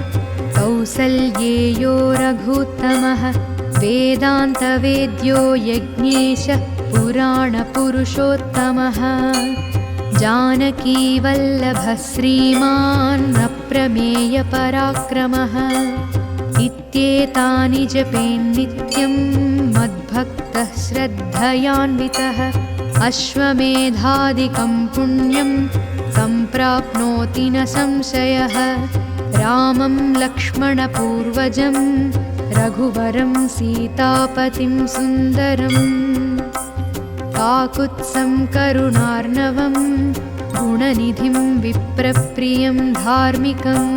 कौसल्येयो रघूत्तमः वेदान्तवेद्यो यज्ञेशः पुराणपुरुषोत्तमः जानकीवल्लभः श्रीमान् अप्रमेयपराक्रमः इत्येतानि जपेन्नित्यं मद्भक्तः श्रद्धयान्वितः अश्वमेधादिकं पुण्यं सम्प्राप्नोति न संशयः रामं लक्ष्मणपूर्वजं रघुवरं सीतापतिं सुन्दरम् काकुत्सं करुणार्णवं गुणनिधिं विप्रप्रियं धार्मिकम्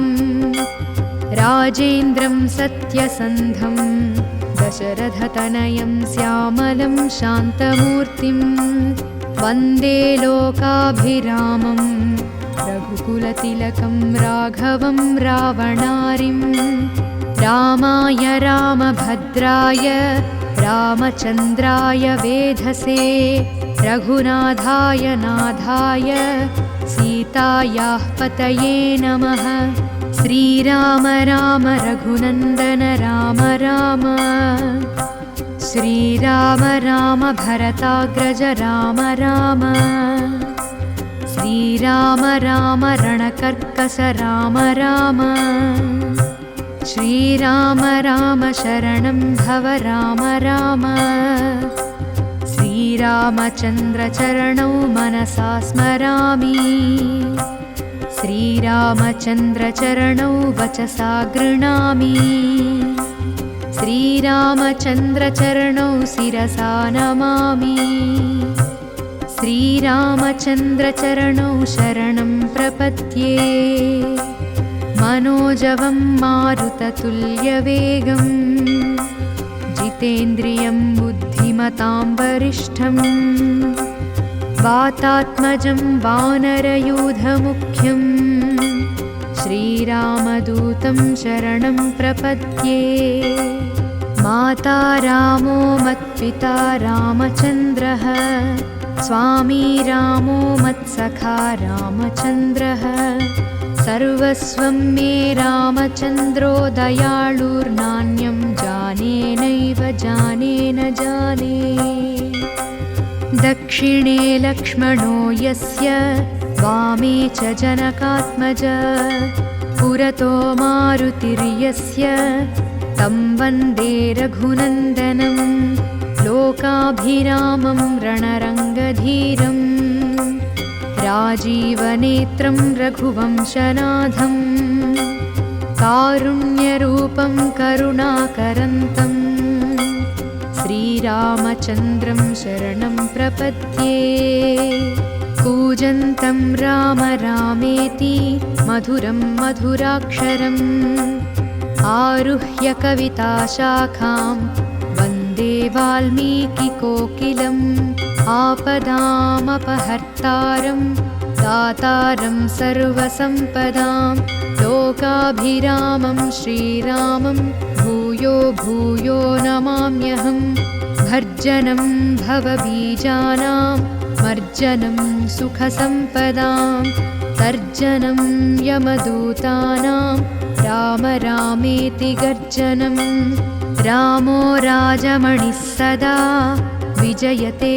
राजेन्द्रं सत्यसन्धं दशरथतनयं श्यामलं शान्तमूर्तिं वन्दे लोकाभिरामं रघुकुलतिलकं राघवं रावणारिं रामाय रामभद्राय रामचन्द्राय वेधसे रघुनाथाय नाथाय सीतायाः पतये नमः श्रीराम राम रघुनन्दन राम राम श्रीराम राम भरताग्रज राम राम श्रीराम राम रणकर्कश राम राम श्रीराम राम शरणं भव राम राम श्रीरामचन्द्रचरणौ मनसा स्मरामि श्रीरामचन्द्रचरणौ वचसा गृह्णामि श्रीरामचन्द्रचरणौ शिरसा नमामि श्रीरामचन्द्रचरणौ शरणं प्रपद्ये मनोजवं मारुततुल्यवेगं जितेन्द्रियं बुद्धिमतां वरिष्ठं वातात्मजं वानरयूथमुख्यं श्रीरामदूतं शरणं प्रपद्ये माता रामो मत्पिता रामचन्द्रः स्वामी रामो मत्सखा रामचन्द्रः सर्वस्वं मे रामचन्द्रो दयाळुर्नान्यं जाने नैव जाने न जाने दक्षिणे लक्ष्मणो यस्य वामे च जनकात्मज पुरतो मारुतिर्यस्य तं वन्दे रघुनन्दनं लोकाभिरामं रणरङ्गधीरम् राजीवनेत्रं रघुवंशनाथं कारुण्यरूपं करुणाकरन्तं श्रीरामचन्द्रं शरणं प्रपद्ये कूजन्तं राम रामेति मधुरं मधुराक्षरम् आरुह्य कविताशाखां वन्दे वाल्मीकिकोकिलम् आपदामपहर्तारं दातारं सर्वसम्पदां लोकाभिरामं श्रीरामं भूयो भूयो नमाम्यहं भर्जनं भवबीजानां मर्जनं सुखसम्पदां तर्जनं यमदूतानां राम रामेति गर्जनं रामो राजमणिः सदा विजयते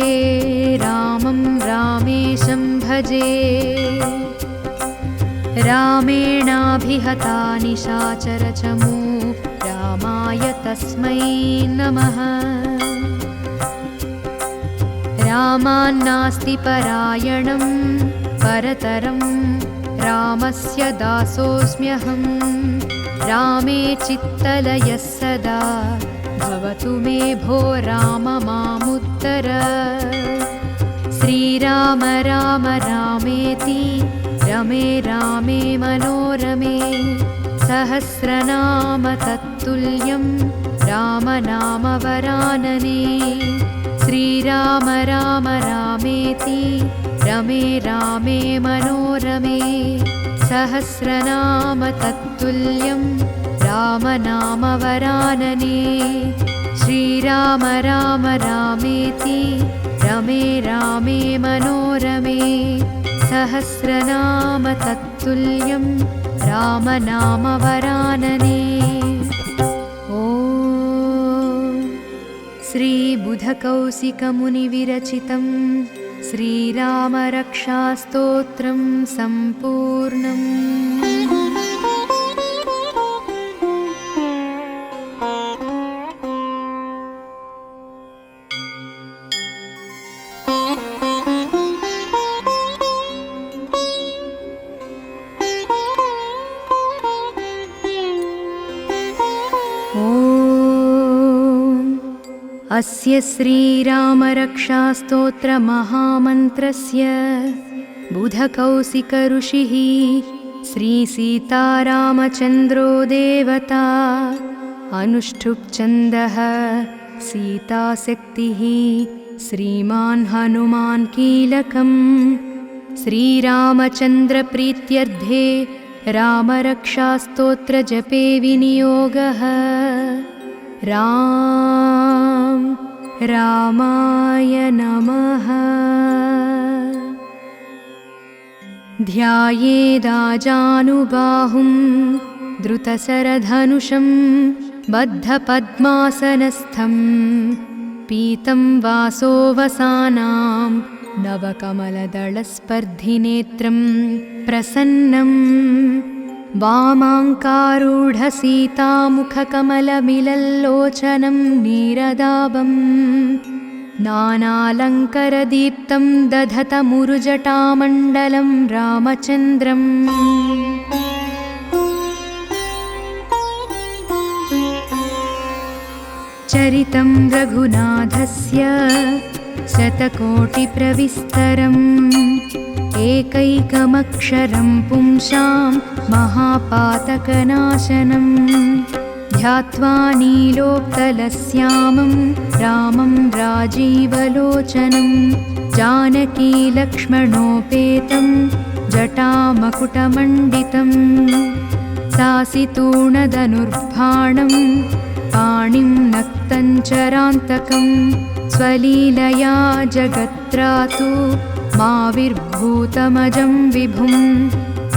रामं रामेशं भजे रामेणाभिहता निशाचरचमू रामाय तस्मै नमः। रामान्नास्ति परायणं परतरं रामस्य दासोऽस्म्यहम्। रामे चित्तलयः सदा भवतु मे भो राम मामुत्तर। श्रीराम राम रामेति रमे रामे मनोरमे। सहस्रनाम तत्तुल्यं रामनाम वरानने। श्रीराम राम रामेति रमे रामे मनोरमे। सहस्रनाम तत्तुल्यं रामनाम वरानने। श्रीराम राम रामेति रमे रामे मनोरमे। सहस्रनाम तत्तुल्यं रामनाम वरानने। ॐ श्रीबुधकौशिकमुनिविरचितं श्रीरामरक्षास्तोत्रं सम्पूर्णम्। अस्य श्रीरामरक्षास्तोत्रमहामन्त्रस्य बुधकौशिकऋषिः श्रीसीतारामचन्द्रो देवता। अनुष्ठुप्छन्दः सीताशक्तिः श्रीमान् हनुमान् कीलकम्। श्रीरामचन्द्रप्रीत्यर्थे रामरक्षास्तोत्रजपे विनियोगः। रामाय नमः। ध्यायेदाजानुबाहुं द्रुतशरधनुषं बद्धपद्मासनस्थं। पीतं वासोऽवसानां नवकमलदलस्पर्धिनेत्रं प्रसन्नम्। वामाङ्कारूढसीतामुखकमलमिलल्लोचनं नीरदाभं। नानालङ्करदीप्तं दधतमुरुजटामण्डलं रामचन्द्रम्। चरितं रघुनाथस्य शतकोटिप्रविस्तरम्। एकैकमक्षरं पुंसां महापातकनाशनं। ध्यात्वा नीलोत्पलश्यामं रामं राजीवलोचनं। जानकीलक्ष्मणोपेतं जटामकुटमण्डितं। सासितूणधनुर्बाणं पाणिं नक्तञ्चरान्तकं। स्वलीलया जगत्रातु माविर्भूतमजं विभुं।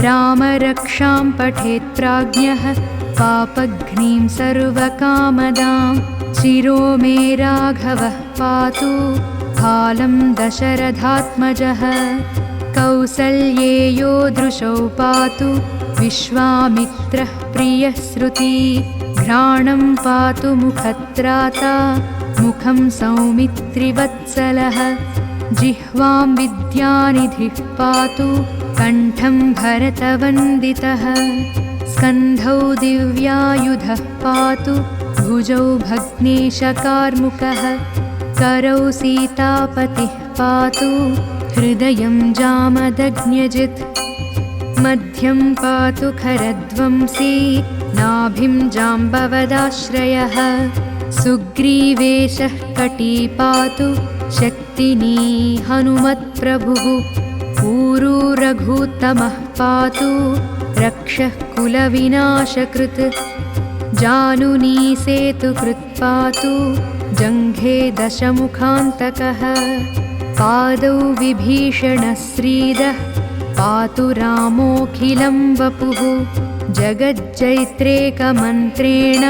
रामरक्षां पठेत् प्राज्ञः पापघ्नीं सर्वकामदां। शिरो मे राघवः पातु फालं दशरथात्मजः। कौसल्येयो दृशौ पातु विश्वामित्रः प्रियः श्रुति। घ्राणं पातु मुखत्राता मुखं सौमित्रिवत्सलः। जिह्वां विद्यानिधिः पातु कण्ठं भरतवन्दितः। स्कन्धौ दिव्यायुधः पातु भुजौ भग्नेशकार्मुकः। करौ सीतापतिः पातु हृदयं जामदग्न्यजित्। मध्यं पातु खरध्वंसी नाभिं जाम्बवदाश्रयः। सुग्रीवेशः कटी पातु शक्तिनी हनुमत्प्रभुः। ऊरू रघुत्तमः पातु रक्षः कुलविनाशकृत्। जानुनी सेतुकृत् पातु जङ्घे दशमुखान्तकः। पादौ विभीषणः श्रीदः पातु रामोऽखिलं वपुः। जगज्जैत्रेकमन्त्रेण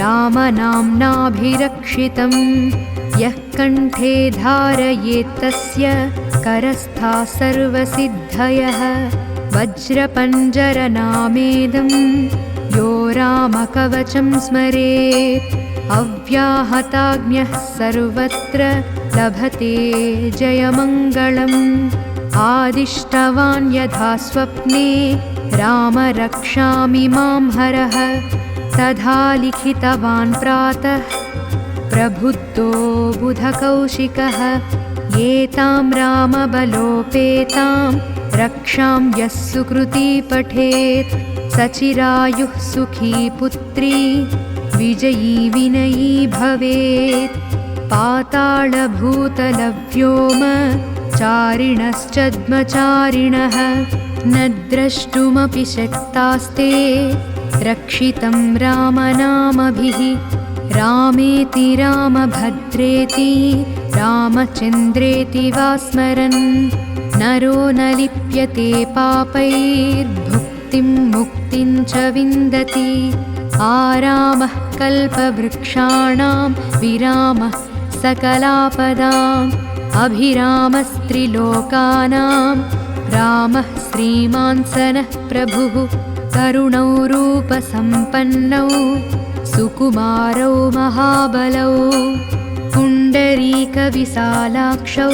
रामनाम्नाभिरक्षितं। यः कण्ठे धारयेत्तस्य करस्थाः सर्वसिद्धयः। वज्रपञ्जरनामेदं यो राम रामकवचं स्मरेत् अव्याहताज्ञः सर्वत्र लभते जयमङ्गलम् आदिष्टवान् यथा स्वप्ने राम रक्षामि मां हरः तथा लिखितवान् प्रातः प्रबुद्धो बुधकौशिकः एतां रामबलोपेतां रक्षां यः सुकृती पठेत् सचिरायुः सुखी पुत्री विजयी विनयी भवेत् पातालभूतलव्योम चारिणश्चद्मचारिणः न द्रष्टुमपि शक्तास्ते रक्षितं रामनामभिः रामेति रामभद्रेति रामचन्द्रेति वा स्मरन् नरो न लिप्यते पापैर्भुक्तिं मुक्तिं च विन्दति आरामः कल्पवृक्षाणां विरामः सकलापदाम् अभिरामस्त्रिलोकानां रामः श्रीमान् सनः प्रभुः करुणौ रूपसम्पन्नौ सुकुमारौ महाबलौ पुण्डरीकविशालाक्षौ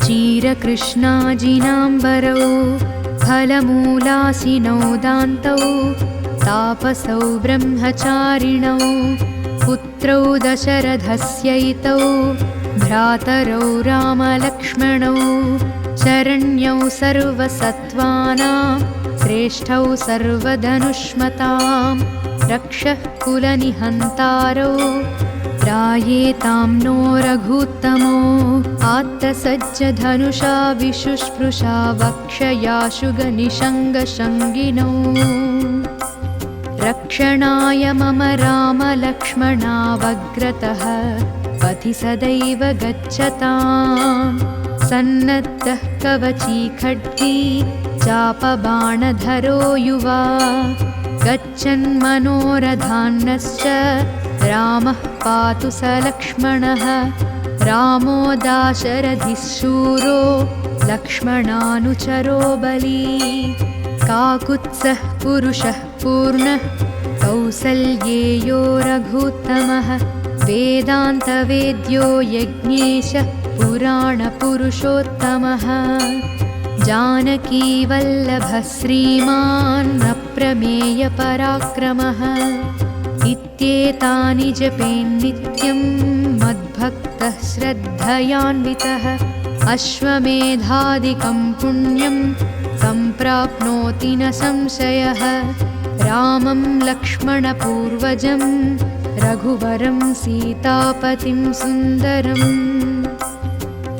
चीरकृष्णाजिनाम्बरौ फलमूलासिनौ दान्तौ तापसौ ब्रह्मचारिणौ पुत्रौ दशरथस्यैतौ भ्रातरौ रामलक्ष्मणौ शरण्यौ सर्वसत्त्वानां श्रेष्ठौ सर्वधनुष्मतां रक्षः कुलनिहन्तारौ त्रायेतां नो रघुत्तमो आत्तसज्जधनुषा विशुष्पृशा वक्षयाशुगनिषङ्गशङ्गिनौ रक्षणाय मम रामलक्ष्मणावग्रतः पथि सदैव गच्छताम् सन्नद्धः कवची खड्गी चापबाणधरो युवा गच्छन्मनोरथान्नश्च रामः पातु स लक्ष्मणः रामो दाशरथिः शूरो लक्ष्मणानुचरो बली काकुत्सः पुरुषः पूर्णः कौसल्येयो रघुत्तमः वेदान्तवेद्यो यज्ञेशः पुराणपुरुषोत्तमः जानकीवल्लभः श्रीमान् अप्रमेयपराक्रमः इत्येतानि जपेन्नित्यं मद्भक्तः श्रद्धयान्वितः अश्वमेधादिकं पुण्यं सम्प्राप्नोति न संशयः रामं लक्ष्मणपूर्वजं रघुवरं सीतापतिं सुन्दरम्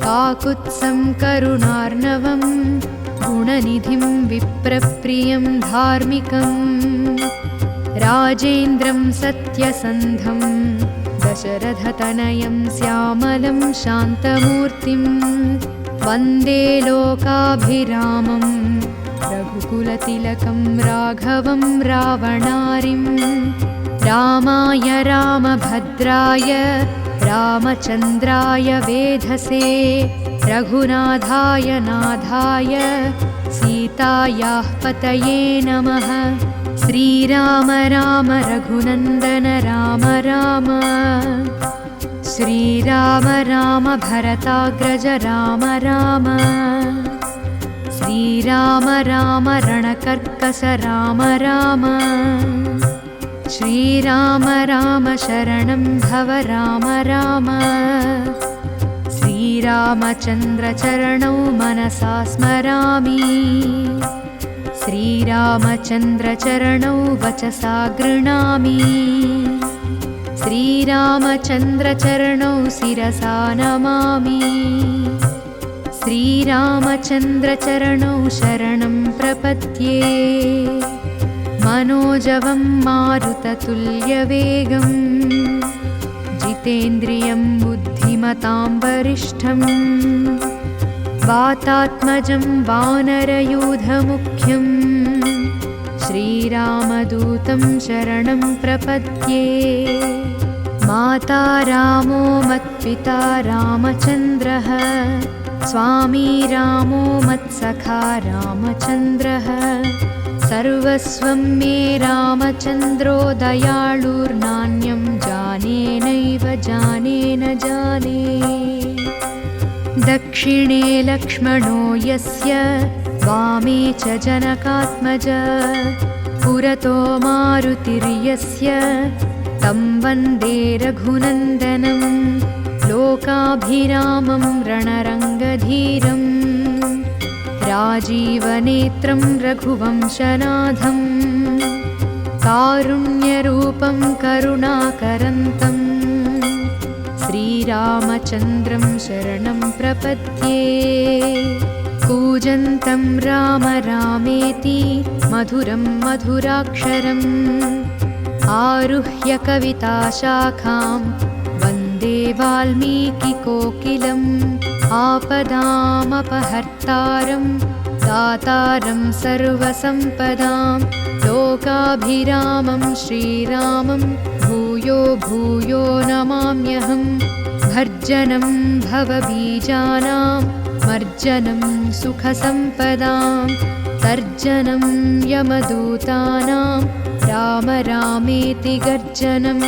काकुत्सं करुणार्णवं गुणनिधिं विप्रप्रियं धार्मिकं राजेन्द्रं सत्यसन्धं दशरथतनयं श्यामलं शान्तमूर्तिं वन्दे लोकाभिरामं रघुकुलतिलकं राघवं रावणारिं रामाय रामभद्राय रामचन्द्राय वेधसे रघुनाथाय नाथाय सीतायाः पतये नमः श्रीराम राम रघुनन्दन राम राम श्रीराम राम भरताग्रज राम राम श्रीराम राम रणकर्कश राम राम श्रीराम राम शरणं भव राम राम श्रीरामचन्द्रचरणौ मनसा स्मरामि श्रीरामचन्द्रचरणौ वचसा गृह्णामि श्रीरामचन्द्रचरणौ शिरसा नमामि श्रीरामचन्द्रचरणौ शरणं प्रपद्ये मनोजवं मारुततुल्यवेगं जितेन्द्रियं बुद्धिमतां वरिष्ठं वातात्मजं वानरयूथमुख्यं श्रीरामदूतं शरणं प्रपद्ये माता रामो मत्पिता रामचन्द्रः स्वामी रामो मत्सखा रामचन्द्रः सर्वस्वं मे रामचन्द्रो दयाळुर्नान्यं जाने नैव जाने न जाने। दक्षिणे लक्ष्मणो यस्य वामे च जनकात्मज पुरतो मारुतिर्यस्य तं वन्दे रघुनन्दनं लोकाभिरामं रणरङ्गधीरम् राजीवनेत्रं रघुवंशनाथं कारुण्यरूपं करुणाकरन्तं श्रीरामचन्द्रं शरणं प्रपद्ये। कूजन्तं राम रामेति मधुरं मधुराक्षरम् आरुह्य कविताशाखां वन्दे वाल्मीकिकोकिलम् आपदामपहर्तारं दातारं सर्वसम्पदां लोकाभिरामं श्रीरामं भूयो भूयो नमाम्यहम्। भर्जनं भवबीजानां मर्जनं सुखसम्पदां तर्जनं यमदूतानां राम रामेति गर्जनं।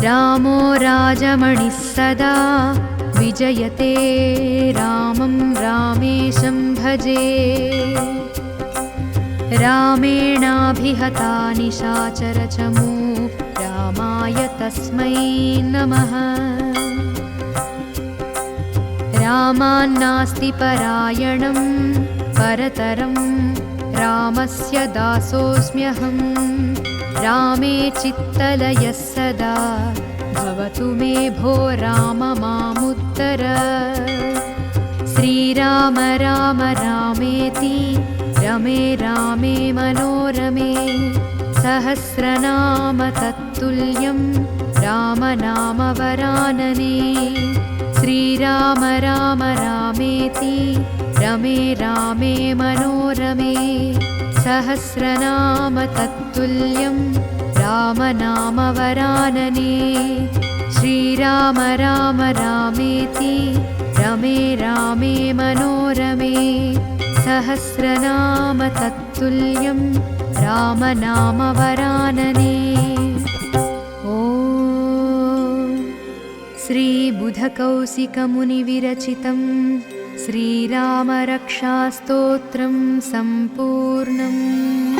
रामो राजमणिः सदा विजयते रामं रामेशं भजे। रामेणाभिहता निशाचरचमू रामाय तस्मै नमः। रामान्नास्ति परायणं परतरं रामस्य दासोऽस्म्यहम्। रामे चित्तलयः सदा भवतु मे भो राम मामुत्तर। श्रीराम राम रामेति रमे रामे मनोरमे सहस्रनाम तत्तुल्यं रामनाम वरानने। श्रीराम राम रामेति रमे रामे मनोरमे सहस्रनाम तत्तुल्यं रामनाम वरानने। श्रीराम राम रामेति रमे रामे मनोरमे सहस्रनाम तत्तुल्यं रामनाम वरानने। ॐ श्रीबुधकौशिकमुनिविरचितं श्रीरामरक्षास्तोत्रं सम्पूर्णम्।